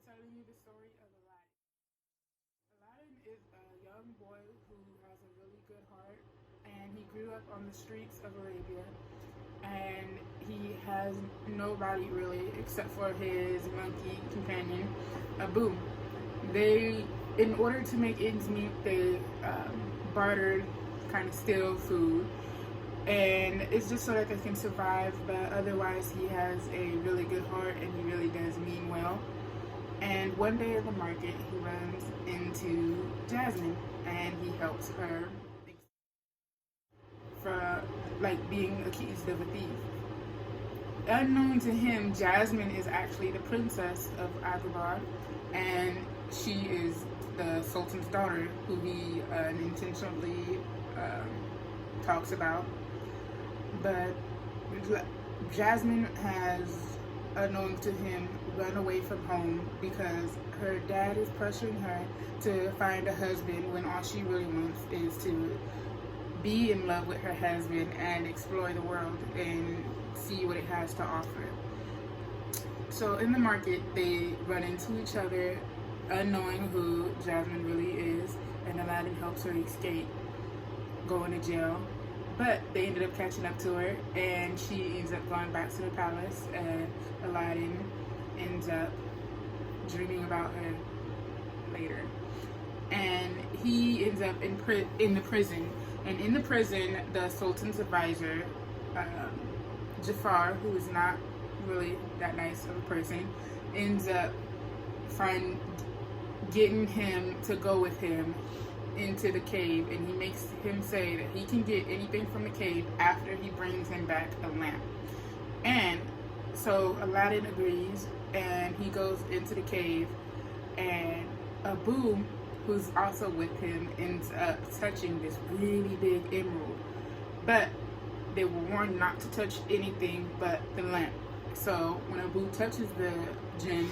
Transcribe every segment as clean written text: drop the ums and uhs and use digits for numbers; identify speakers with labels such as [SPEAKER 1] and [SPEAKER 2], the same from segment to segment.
[SPEAKER 1] telling you the story of Aladdin. Aladdin is a young boy who has a really good heart, and he grew up on the streets of Arabia, and he has nobody really except for his monkey companion, Abu. They, in order to make ends meet, they bartered, kind of steal food, and it's just so that they can survive. But otherwise, he has a really good heart, and he really does mean well. And one day in the market, he runs into Jasmine, and he helps her for like being accused of a thief. Unknown to him, Jasmine is actually the princess of Agrabah, and she is the Sultan's daughter, who he unintentionally talks about. But Jasmine has, unknown to him, run away from home because her dad is pressuring her to find a husband when all she really wants is to be in love with her husband and explore the world and see what it has to offer. So in the market, they run into each other, unknowing who Jasmine really is, and Aladdin helps her escape, going to jail. But they ended up catching up to her, and she ends up going back to the palace, and Aladdin ends up dreaming about her later. And he ends up in the prison. And in the prison, the Sultan's advisor, Jafar, who is not really that nice of a person, ends up getting him to go with him into the cave, and he makes him say that he can get anything from the cave after he brings him back a lamp. And so Aladdin agrees, and he goes into the cave, and Abu, who's also with him, ends up touching this really big emerald. But they were warned not to touch anything but the lamp. So when Abu touches the gem,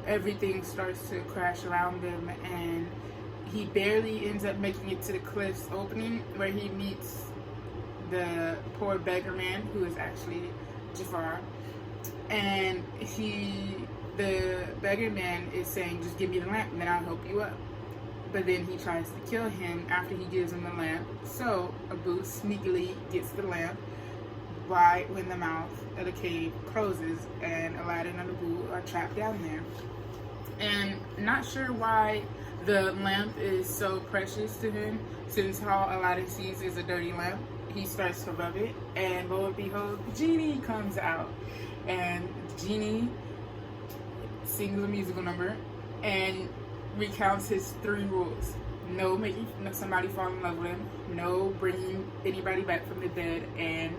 [SPEAKER 1] everything starts to crash around him, and he barely ends up making it to the cliff's opening, where he meets the poor beggar man, who is actually Jafar. And the beggar man is saying, just give me the lamp and then I'll help you up. But then he tries to kill him after he gives him the lamp. So Abu sneakily gets the lamp right when the mouth of the cave closes, and Aladdin and Abu are trapped down there. And not sure why the lamp is so precious to him, since all Aladdin sees is a dirty lamp. He starts to rub it, and lo and behold, the genie comes out. And the genie sings a musical number and recounts his 3 rules. No making somebody fall in love with him, no bringing anybody back from the dead, and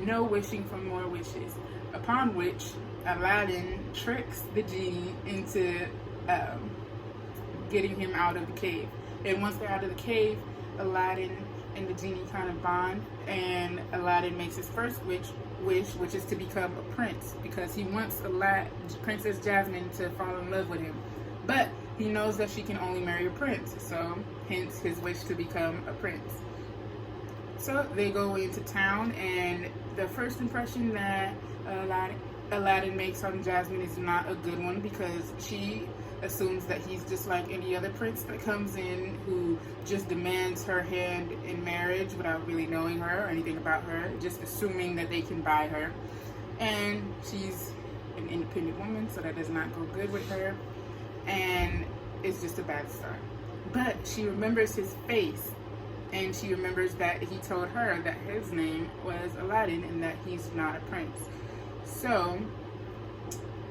[SPEAKER 1] no wishing for more wishes. Upon which Aladdin tricks the genie into getting him out of the cave. And once they're out of the cave, Aladdin and the genie kind of bond, and Aladdin makes his first wish, which is to become a prince, because he wants Princess Jasmine to fall in love with him. But he knows that she can only marry a prince, so hence his wish to become a prince. So they go into town, and the first impression that Aladdin makes on Jasmine is not a good one, because she assumes that he's just like any other prince that comes in who just demands her hand in marriage without really knowing her or anything about her, just assuming that they can buy her. And she's an independent woman, so that does not go good with her, and it's just a bad start. But she remembers his face, and she remembers that he told her that his name was Aladdin and that he's not a prince. So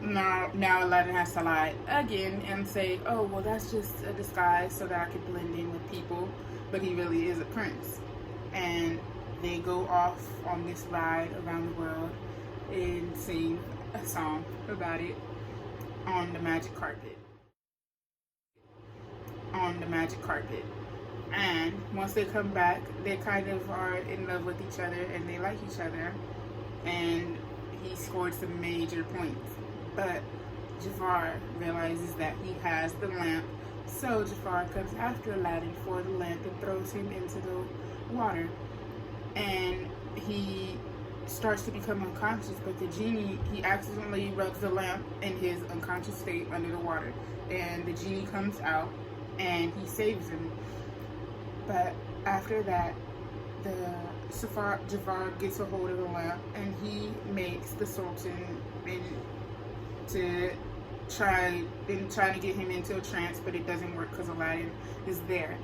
[SPEAKER 1] now Aladdin has to lie again and say, oh, well, that's just a disguise so that I could blend in with people, but he really is a prince. And they go off on this ride around the world and sing a song about it on the magic carpet. And once they come back, they kind of are in love with each other, and they like each other, and he scored some major points. But Jafar realizes that he has the lamp, so Jafar comes after Aladdin for the lamp and throws him into the water. And he starts to become unconscious, but the genie, he accidentally rubs the lamp in his unconscious state under the water, and the genie comes out and he saves him. But after that, the Jafar gets a hold of the lamp, and he makes the Sultan to try to get him into a trance, but it doesn't work because Aladdin is there.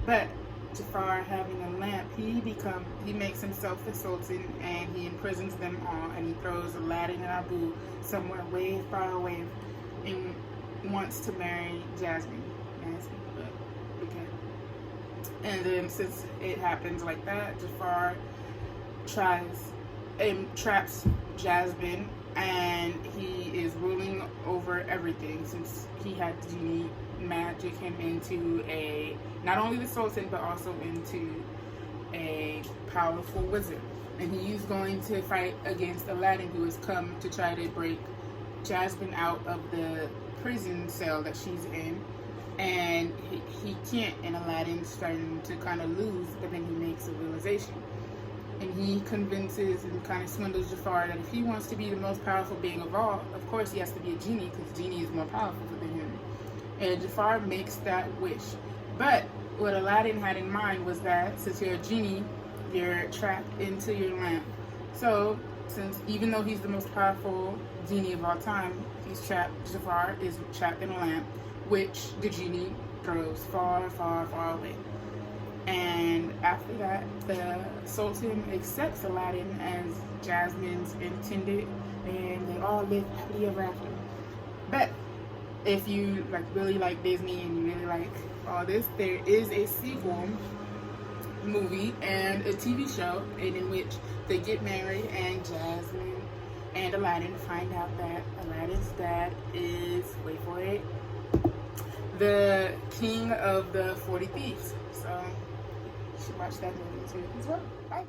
[SPEAKER 1] But Jafar, having a lamp, he makes himself the Sultan, and he imprisons them all, and he throws Aladdin and Abu somewhere way far away, and wants to marry Jasmine. But okay. And then since it happens like that, Jafar traps Jasmine, and he is ruling over everything, since he had genie magic him into not only the Sultan, but also into a powerful wizard. And he's going to fight against Aladdin, who has come to try to break Jasmine out of the prison cell that she's in. And he can't, and Aladdin's starting to kind of lose, but then he makes a realization. And he convinces and kind of swindles Jafar that if he wants to be the most powerful being of all, of course he has to be a genie, because genie is more powerful than him. And Jafar makes that wish. But what Aladdin had in mind was that since you're a genie, you're trapped into your lamp. So, since even though he's the most powerful genie of all time, Jafar is trapped in a lamp, which the genie throws far, far, far away. And after that, the Sultan accepts Aladdin as Jasmine's intended, and they all live happily ever after. But if you really like Disney and you really like all this, there is a sequel movie and a TV show in which they get married, and Jasmine and Aladdin find out that Aladdin's dad is, wait for it, the king of the 40 Thieves. So you should watch that movie too as well. Bye.